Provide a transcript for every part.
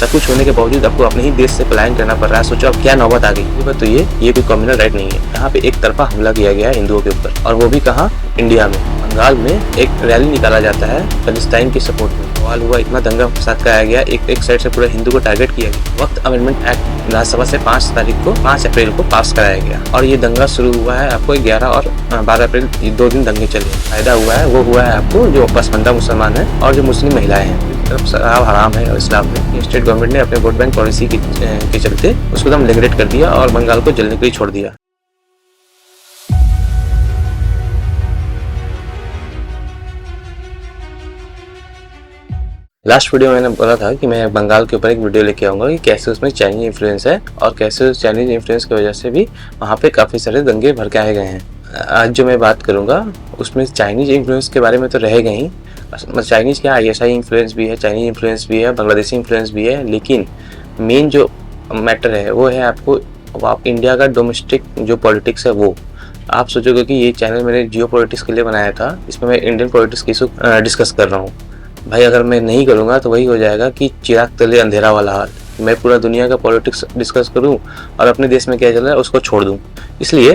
सब कुछ होने के बावजूद आपको अपने ही देश से पलायन करना पड़ रहा है। सोचो अब क्या नौबत आ गई। तो ये कोई कम्युनल राइट नहीं है। यहाँ पे एक तरफा हमला किया गया है हिंदुओं के ऊपर, और वो भी कहाँ, इंडिया में। बंगाल में एक रैली निकाला जाता है पैलेस्टाइन की सपोर्ट में। बवाल हुआ, इतना दंगा फसाद कराया गया, एक साइड से पूरा हिंदू को टारगेट किया गया। वक्त अमेंडमेंट एक्ट राज्यसभा से 5 अप्रैल को पास कराया गया, और ये दंगा शुरू हुआ है आपको 11 और 12 अप्रैल 2 दिन दंगे चले। फायदा हुआ है वो हुआ है आपको जो पसमंदा मुसलमान है और जो मुस्लिम महिलाएं हैं। तरफ शराब हराम है और इस्लाम में। स्टेट गवर्नमेंट ने अपने वोट बैंक पॉलिसी के चलते उसको एकदम लिमिटेड कर दिया और बंगाल को जलने के लिए छोड़ दिया। लास्ट वीडियो में मैंने बोला था कि मैं बंगाल के ऊपर एक वीडियो लेके आऊंगा कि कैसे उसमें चाइनीज इन्फ्लुएंस है और कैसे उस चाइनीज इन्फ्लुएंस की वजह से भी वहाँ पे काफ़ी सारे दंगे भड़काए गए हैं। आज जो मैं बात करूँगा उसमें चाइनीज इन्फ्लुएंस के बारे में तो रहेगा ही। चाइनीज क्या, ISI इन्फ्लुएंस भी है, चाइनीज इन्फ्लुएंस भी है, बांग्लादेशी इन्फ्लुएंस भी है, लेकिन मेन जो मैटर है वो है आपको आप इंडिया का डोमेस्टिक जो पॉलिटिक्स है वो। आप सोचोगे कि ये चैनल मैंने जियो पॉलिटिक्स के लिए बनाया था, इसमें मैं इंडियन पॉलिटिक्स की डिस्कस कर रहा हूँ। भाई अगर मैं नहीं करूँगा तो वही हो जाएगा कि चिराग तले अंधेरा वाला हाल। मैं पूरा दुनिया का पॉलिटिक्स डिस्कस करूँ और अपने देश में क्या चल रहा है उसको छोड़ दूँ। इसलिए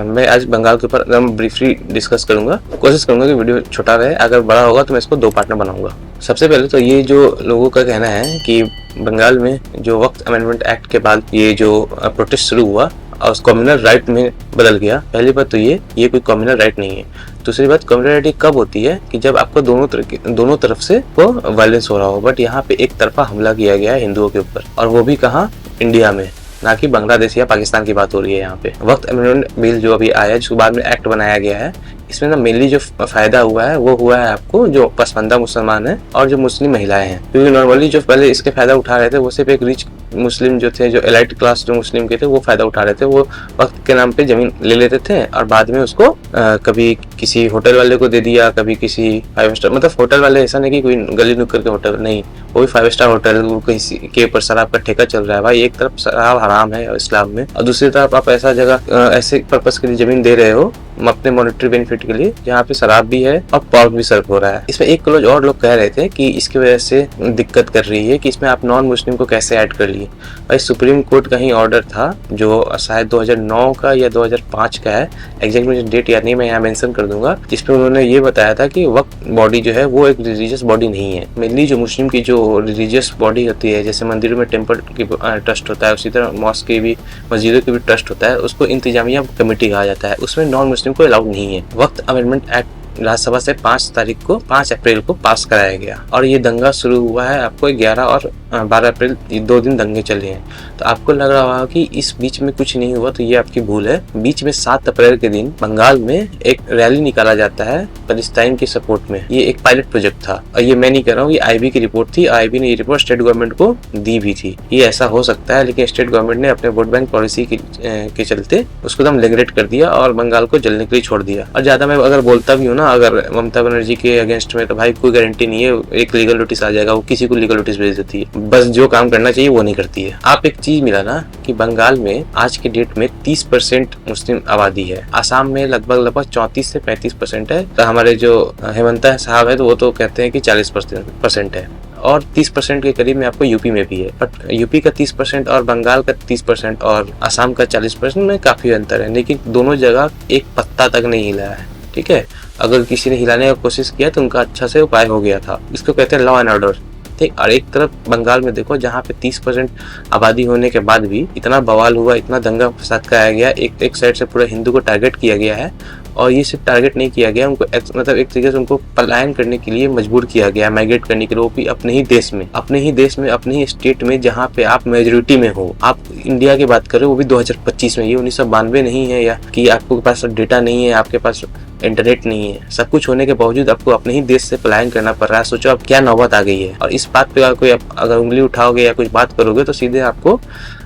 मैं आज बंगाल के ऊपर एकदम ब्रीफली डिस्कस करूँगा। कोशिश करूँगा कि वीडियो छोटा रहे, अगर बड़ा होगा तो मैं इसको 2 पार्ट में बनाऊँगा। सबसे पहले तो ये जो लोगों का कहना है कि बंगाल में जो वक्त अमेंडमेंट एक्ट के बाद ये जो प्रोटेस्ट शुरू हुआ और उस कम्युनल राइट में बदल गया। पहली बात तो ये कोई कम्युनल राइट नहीं है। दूसरी बात, कम्युनल राइट कब होती है कि जब आपको दोनों तरफ से वो वायलेंस हो रहा हो। बट यहाँ पे एक तरफा हमला किया गया है हिंदुओं के ऊपर, और वो भी कहाँ, इंडिया में, ना कि बांग्लादेश या पाकिस्तान की बात हो रही है यहाँ पे। वक्त अमेंडमेंट बिल जो अभी आया है, जिसके बाद में एक्ट बनाया गया है, इसमें ना मेनली जो फायदा हुआ है वो हुआ है आपको जो पसमंदा मुसलमान है और जो मुस्लिम महिलाएं हैं। क्योंकि नॉर्मली जो पहले इसके फायदा उठा रहे थे वो सिर्फ एक रिच मुस्लिम जो थे, जो एलाइट क्लास जो मुस्लिम के थे, वो फायदा उठा रहे थे। वो वक्त के नाम पे जमीन ले लेते थे और बाद में उसको कभी किसी होटल वाले को दे दिया, कभी किसी 5 स्टार, मतलब होटल वाले ऐसा नहीं कि कोई गली नुक्कड़ के होटल नहीं, वो भी 5 स्टार होटल किसी के ऊपर शराब का ठेका चल रहा है। भाई एक तरफ शराब हराम है इस्लाम में, और दूसरी तरफ आप ऐसा जगह ऐसे पर्पस के लिए जमीन दे रहे हो अपने मॉनेटरी बेनिफिट के लिए, जहाँ पे शराब भी है और पॉर्क भी सर्व हो रहा है। इसमें एक क्लोज और लोग कह रहे थे कि इसकी वजह से दिक्कत कर रही है कि इसमें आप नॉन मुस्लिम को कैसे ऐड कर लिए। भाई सुप्रीम कोर्ट का ही ऑर्डर था जो शायद 2009 का या 2005 का है, एग्जैक्ट मुझे डेट याद नहीं, मैं यहाँ मेंशन कर दूंगा, जिसपे उन्होंने ये बताया था कि वक्फ बॉडी जो है वो एक रिलीजियस बॉडी नहीं है। मेनली जो मुस्लिम की जो रिलीजियस बॉडी होती है, जैसे मंदिरों में टेम्पल की ट्रस्ट होता है, उसी तरह मॉस्क की भी, मस्जिदों की भी ट्रस्ट होता है, उसको इंतजामिया कमेटी कहा जाता है। उसमें नॉन मुस्लिम को अलाउड नहीं है। वक्त अमेंडमेंट एक्ट राज्यसभा से 5 अप्रैल को पास कराया गया, और ये दंगा शुरू हुआ है आपको 11 और 12 अप्रैल 2 दिन दंगे चले हैं। तो आपको लग रहा होगा कि इस बीच में कुछ नहीं हुआ, तो ये आपकी भूल है। बीच में 7 अप्रैल के दिन बंगाल में एक रैली निकाला जाता है पैलेस्टाइन के सपोर्ट में। ये एक पायलट प्रोजेक्ट था, और ये मैं नहीं कह रहा हूँ, ये IB की रिपोर्ट थी। IB ने ये रिपोर्ट स्टेट गवर्नमेंट को दी भी थी। ये ऐसा हो सकता है, लेकिन स्टेट गवर्नमेंट ने अपने वोट बैंक पॉलिसी के चलते उसको एकदम लिमिटेड कर दिया और बंगाल को जलने के लिए छोड़ दिया। और ज्यादा मैं अगर बोलता भी हूँ ना अगर ममता बनर्जी के अगेंस्ट में, तो भाई कोई गारंटी नहीं है एक लीगल नोटिस आ जाएगा, वो किसी को लीगल नोटिस भेज देती है। बस जो काम करना चाहिए वो नहीं करती है। आप एक चीज मिला ना कि बंगाल में आज के डेट में 30% मुस्लिम आबादी है। आसाम में लगभग 34 से 35% है। तो हमारे जो हेमंता साहब है तो वो तो कहते हैं कि 40% है, और 30% के करीब में आपको यूपी में भी है। बट यूपी का 30% और बंगाल का 30% और असम का 40% में काफी अंतर है, लेकिन दोनों जगह एक पत्ता तक नहीं हिला है। ठीक है, अगर किसी ने हिलाने की कोशिश किया तो उनका अच्छा से उपाय हो गया था। इसको कहते हैं लॉ एंड ऑर्डर। ठीक, और एक तरफ बंगाल में देखो जहाँ पे 30% आबादी होने के बाद भी इतना बवाल हुआ, इतना दंगा फसाद कराया गया, एक साइड से पूरा हिंदू को टारगेट किया गया है। और ये सिर्फ टारगेट नहीं किया गया, उनको मतलब एक तरीके से उनको पलायन करने के लिए मजबूर किया गया, माइग्रेट करने के लिए, वो भी अपने ही देश में, अपने ही स्टेट में जहाँ पे आप मेजोरिटी में हो। आप इंडिया की बात करें वो भी 2025 में, ये 1992 नहीं है, या कि आपके पास डेटा नहीं है, आपके पास इंटरनेट नहीं है। सब कुछ होने के बावजूद आपको अपने ही देश से पलायन करना पड़ रहा है। सोचो अब क्या नौबत आ गई है। और इस बात पे कोई अगर उंगली उठाओगे या कुछ बात करोगे तो सीधे आपको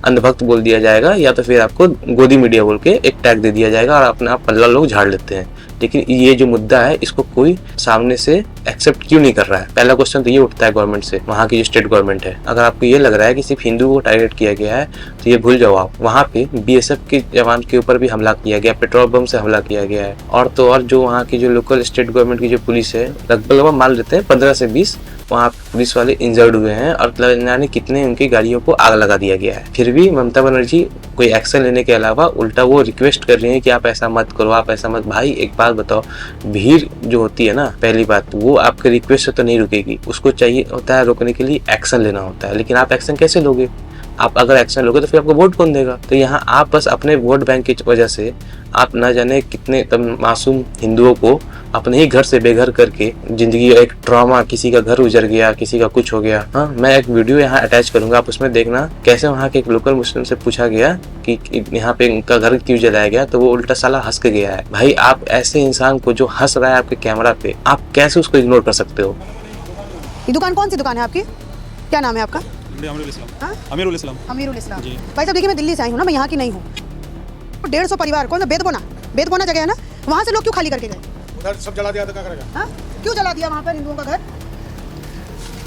अंधभक्त बोल दिया जाएगा, या तो फिर आपको गोदी मीडिया बोल के एक टैग दे दिया जाएगा और अपना पल्ला लोग झाड़ लेते हैं। लेकिन ये जो मुद्दा है इसको कोई सामने से एक्सेप्ट क्यों नहीं कर रहा है? पहला क्वेश्चन तो ये उठता है गवर्नमेंट से, वहाँ की जो स्टेट गवर्नमेंट है। अगर आपको ये लग रहा है कि सिर्फ हिंदू को टारगेट किया गया है तो ये भूल जाओ आप, वहाँ पे BSF के जवान के ऊपर भी हमला किया गया, पेट्रोल बम से हमला किया गया है, और तो और और जो वहाँ की जो लोकल स्टेट गवर्नमेंट की जो पुलिस है, लगभग मान लेते हैं 15 से 20 वहाँ पुलिस वाले इंजर्ड हुए हैं और जाने कितने उनकी गाड़ियों को आग लगा दिया गया है। फिर भी ममता बनर्जी कोई एक्शन लेने के अलावा उल्टा वो रिक्वेस्ट कर रही है कि आप ऐसा मत करो, आप ऐसा मत। भाई एक बात बताओ, भीड़ जो होती है ना, पहली बात वो आपके रिक्वेस्ट से तो नहीं रुकेगी, उसको चाहिए होता है रोकने के लिए एक्शन लेना होता है। लेकिन आप एक्शन कैसे लोगे? आप अगर एक्शन लोगे तो फिर आपको वोट कौन देगा? तो यहाँ आप बस अपने वोट बैंक की वजह से आप ना जाने कितने मासूम हिंदुओं को अपने ही घर से बेघर करके जिंदगी एक ट्रॉमा, किसी का घर उजड़ गया, किसी का कुछ हो गया। हाँ, मैं एक वीडियो यहाँ अटैच करूंगा, आप उसमें देखना कैसे वहाँ के एक लोकल मुस्लिम से पूछा गया कि यहाँ पे इनका घर क्यों जलाया गया, तो वो उल्टा साला हंस के गया है। भाई आप ऐसे इंसान को जो हंस रहा है आपके कैमरा पे, आप कैसे उसको इग्नोर कर सकते हो? ये दुकान कौन सी दुकान है आपकी? क्या नाम है आपका? अमीरुल इस्लाम। हाँ? अमीरुल इस्लाम। अमीरुल इस्लाम। जी। भाई साहब देखिए, मैं दिल्ली से आई हूँ ना, मैं यहाँ की नहीं हूँ। 150 परिवार, कौन सा बेदबोना जगह है ना, वहाँ से लोग क्यों खाली करके गए? उधर सब जला दिया तो क्या करेगा? हाँ? क्यों जला दिया वहाँ पर हिंदुओं का घर?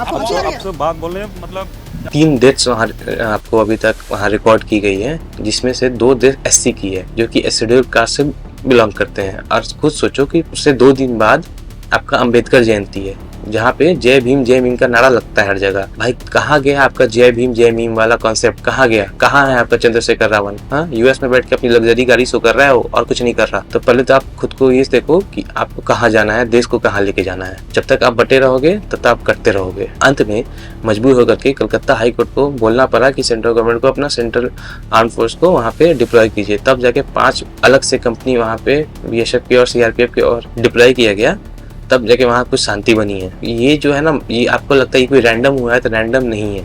आपको अच्छी लग रही है? आप बात बोल रहे हैं, मतलब 3 डेथ्स वहाँ आपको अभी तक वहाँ रिकॉर्ड की गई है, जिसमें से 2 डेथ एससी की है जो कि शेड्यूल कास्ट से बिलोंग करते हैं। और खुद सोचो कि उससे 2 दिन बाद आपका अंबेडकर जयंती है, जहाँ पे जय भीम का नारा लगता है हर जगह। भाई कहाँ गया आपका जय भीम वाला कॉन्सेप्ट? कहाँ गया? कहाँ है आपका चंद्रशेखर रावण? हाँ, यूएस में बैठ के अपनी लग्जरी गाड़ी शो कर रहा है और कुछ नहीं कर रहा। तो पहले तो आप खुद को ये देखो कि आपको कहाँ जाना है, देश को कहाँ लेके जाना है। जब तक आप बटे रहोगे तब तक आप कटते रहोगे। अंत में मजबूर होकर के कलकत्ता हाई कोर्ट को बोलना पड़ा कि सेंट्रल गवर्नमेंट को अपना सेंट्रल आर्म फोर्स को वहाँ पे डिप्लॉय कीजिए। तब जाके 5 अलग से कंपनी वहाँ पे बीएसएफ की और सीआरपीएफ की और डिप्लॉय किया गया, तब जाके वहाँ कुछ शांति बनी है। ये जो है ना, ये आपको लगता है ये कोई रैंडम हुआ है, तो रैंडम नहीं है।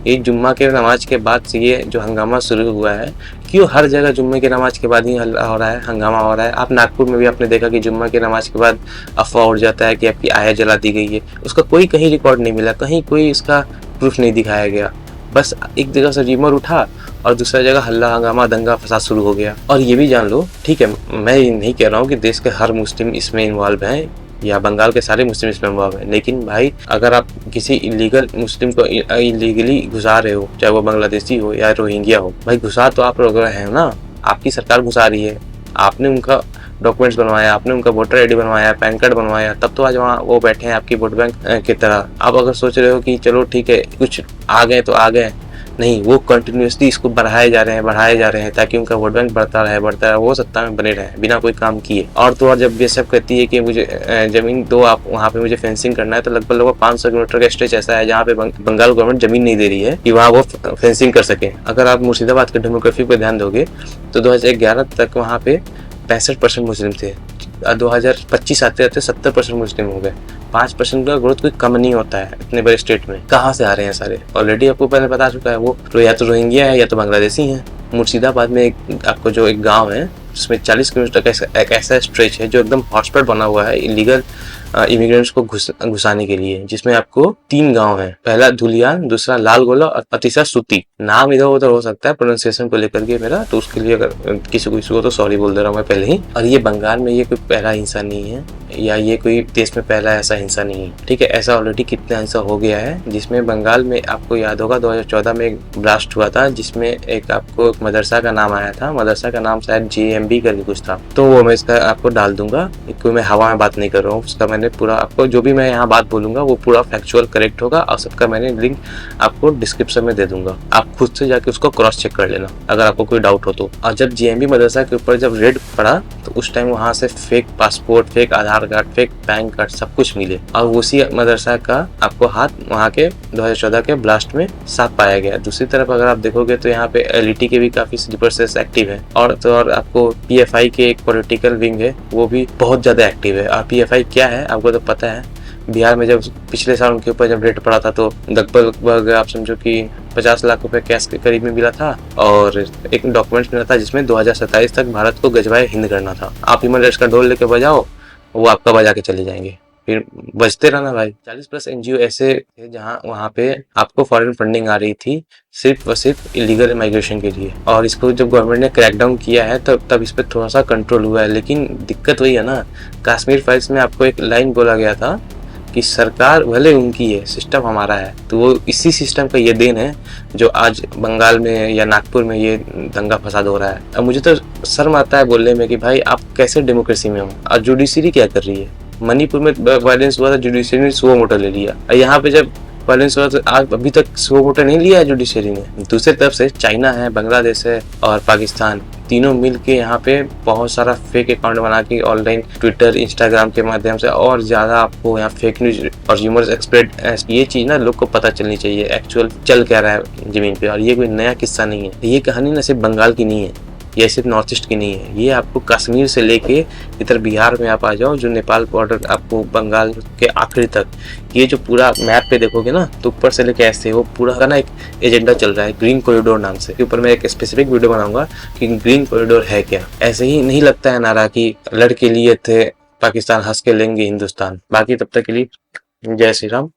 ये जुम्मा के नमाज के बाद से ये जो हंगामा शुरू हुआ है, क्यों हर जगह जुम्मे के नमाज के बाद ही हल्ला हो रहा है, हंगामा हो रहा है। आप नागपुर में भी आपने देखा कि जुम्मा के नमाज के बाद अफवाह उड़ जाता है कि आपकी आया जला दी गई है। उसका कोई कहीं रिकॉर्ड नहीं मिला, कहीं कोई इसका प्रूफ नहीं दिखाया गया। बस एक जगह से रिमर उठा और दूसरा जगह हल्ला हंगामा दंगा फसाद शुरू हो गया। और ये भी जान लो, ठीक है, मैं नहीं कह रहा हूँ कि देश के हर मुस्लिम इसमें इन्वॉल्व हैं या बंगाल के सारे मुस्लिम इसमें इन्वॉल्व हैं, लेकिन भाई अगर आप किसी इलीगल मुस्लिम को इलीगली घुसा रहे हो, चाहे वो बांग्लादेशी हो या रोहिंग्या हो, भाई घुसा तो आप लोग हैं ना, आपकी सरकार घुसा रही है, आपने उनका डॉक्यूमेंट्स बनवाया, आपने उनका वोटर आईडी बनवाया, पैन कार्ड बनवाया, तब तो आज वहाँ वो बैठे हैं आपकी वोट बैंक की तरह। आप अगर सोच रहे हो कि चलो ठीक है कुछ आ गए तो आ गए, नहीं, वो कंटिन्यूसली इसको बढ़ाए जा रहे हैं ताकि उनका वोट बैंक बढ़ता रहे, वो सत्ता में बने रहे बिना कोई काम किए। और तो और जब बीएसएफ कहती है कि मुझे जमीन दो, आप वहाँ पे मुझे फेंसिंग करना है, तो लगभग 500 किलोमीटर का स्ट्रेच ऐसा है जहाँ पे बंगाल गवर्नमेंट जमीन नहीं दे रही है कि वहाँ वो फेंसिंग कर सके। अगर आप मुर्शिदाबाद के डेमोग्राफी पर ध्यान दोगे तो 2011 तक वहाँ पे 65% मुस्लिम थे, 2025 आते आते 70% मुस्लिम हो गए। 5% का ग्रोथ कोई कम नहीं होता है इतने बड़े स्टेट में। कहाँ से आ रहे हैं सारे? ऑलरेडी आपको पहले बता चुका है, वो या तो रोहिंग्या है या तो बांग्लादेशी हैं। मुर्शिदाबाद में आपको जो एक गांव है जिसमें 40 किलोमीटर का एक ऐसा स्ट्रेच है जो एकदम हॉटस्पॉट बना हुआ है इलीगल इमिग्रेंट्स को घुसाने के लिए, जिसमें आपको 3 गांव हैं, पहला धुलियान, दूसरा लाल गोला और तीसरा सुती। नाम इधर उधर हो सकता है प्रोनाउंसिएशन को लेकर के मेरा, तो उसके लिए अगर किसी को तो सॉरी बोल दे रहा हूँ मैं पहले ही। और ये बंगाल में ये कोई पहला हिंसा नहीं है या ये कोई देश में पहला ऐसा हिंसा नहीं है, ठीक है। ऐसा ऑलरेडी कितना हिंसा हो गया है, जिसमें बंगाल में आपको याद होगा 2014 में एक ब्लास्ट हुआ था जिसमें एक आपको एक मदरसा का नाम आया था, मदरसा का नाम शायद JMB करके कुछ था। तो वो मैं इसका आपको डाल दूंगा, कोई मैं हवा में बात नहीं कर रहा हूँ, उसका मैंने पूरा आपको जो भी मैं यहाँ बात बोलूंगा वो पूरा फैक्चुअल करेक्ट होगा और सबका मैंने लिंक आपको डिस्क्रिप्शन में दे दूंगा। आप खुद से जाके उसको क्रॉस चेक कर लेना अगर आपको कोई डाउट हो तो। और जब JMB मदरसा के ऊपर जब रेड पड़ा तो उस टाइम वहां से फेक पासपोर्ट, फेक आधार कार्ड, फेक बैंक कार्ड सब कुछ मिले और उसी मदरसा का आपको हाथ वहाँ के 2014 के ब्लास्ट में साफ पाया गया। दूसरी तरफ अगर आप देखोगे तो यहाँ पे LET के भी काफी स्लीपर सेल्स एक्टिव है और तो और आपको PFI के एक पॉलिटिकल विंग है वो भी बहुत ज्यादा एक्टिव है। और PFI क्या है आपको तो पता है, बिहार में जब पिछले साल उनके ऊपर जब रेड पड़ा था तो लगभग आप समझो कि 50 लाख रुपए कैश के करीब में मिला था और एक डॉक्यूमेंट मिला था जिसमें 2027 तक भारत को गजवाए हिंद करना था। आप ह्यूमन राइट्स का ढोल लेके बजाओ, वो आपका बजा के चले जाएंगे, फिर बजते रहना भाई। 40+ NGO ऐसे थे जहाँ वहाँ पे आपको फॉरेन फंडिंग आ रही थी सिर्फ व सिर्फ इलीगल माइग्रेशन के लिए। और इसको जब गवर्नमेंट ने क्रैकडाउन किया है तब इस पर थोड़ा सा कंट्रोल हुआ है। लेकिन दिक्कत वही है ना, कश्मीर फाइल्स में आपको एक लाइन बोला गया था कि सरकार भले उनकी है, सिस्टम हमारा है। तो वो इसी सिस्टम का ये देन है जो आज बंगाल में या नागपुर में ये दंगा फसाद हो रहा है। अब मुझे तो शर्म आता है बोलने में कि भाई आप कैसे डेमोक्रेसी में हो। और जुडिशरी क्या कर रही है? मणिपुर में वायलेंस हुआ था, जुडिशरी ने सुओ मोटो ले लिया। और यहाँ पे जब वायलेंस हुआ तो आज अभी तक सुओ मोटो नहीं लिया है जुडिशरी ने। दूसरी तरफ से चाइना है, बांग्लादेश है और पाकिस्तान, तीनों मिल के यहाँ पे बहुत सारा फेक अकाउंट बना के ऑनलाइन ट्विटर, इंस्टाग्राम के माध्यम से और ज़्यादा आपको यहाँ फेक न्यूज और ह्यूमर्स एक्सप्रेड, ये चीज़ ना लोग को पता चलनी चाहिए एक्चुअल चल क्या रहा है ज़मीन पे। और ये कोई नया किस्सा नहीं है, ये कहानी ना सिर्फ बंगाल की नहीं है, ये सिर्फ नॉर्थ ईस्ट की नहीं है, ये आपको कश्मीर से लेके इधर बिहार में आप आ जाओ, जो नेपाल बॉर्डर आपको बंगाल के आखिरी तक, ये जो पूरा मैप पे देखोगे ना तो ऊपर से लेके ऐसे वो पूरा का ना एक एजेंडा चल रहा है ग्रीन कॉरिडोर नाम से। के ऊपर मैं एक स्पेसिफिक वीडियो बनाऊंगा कि ग्रीन कॉरिडोर है क्या। ऐसे ही नहीं लगता है नारा कि लड़के लिए थे पाकिस्तान, हंस के लेंगे हिंदुस्तान। बाकी तब तक के लिए जय श्री राम।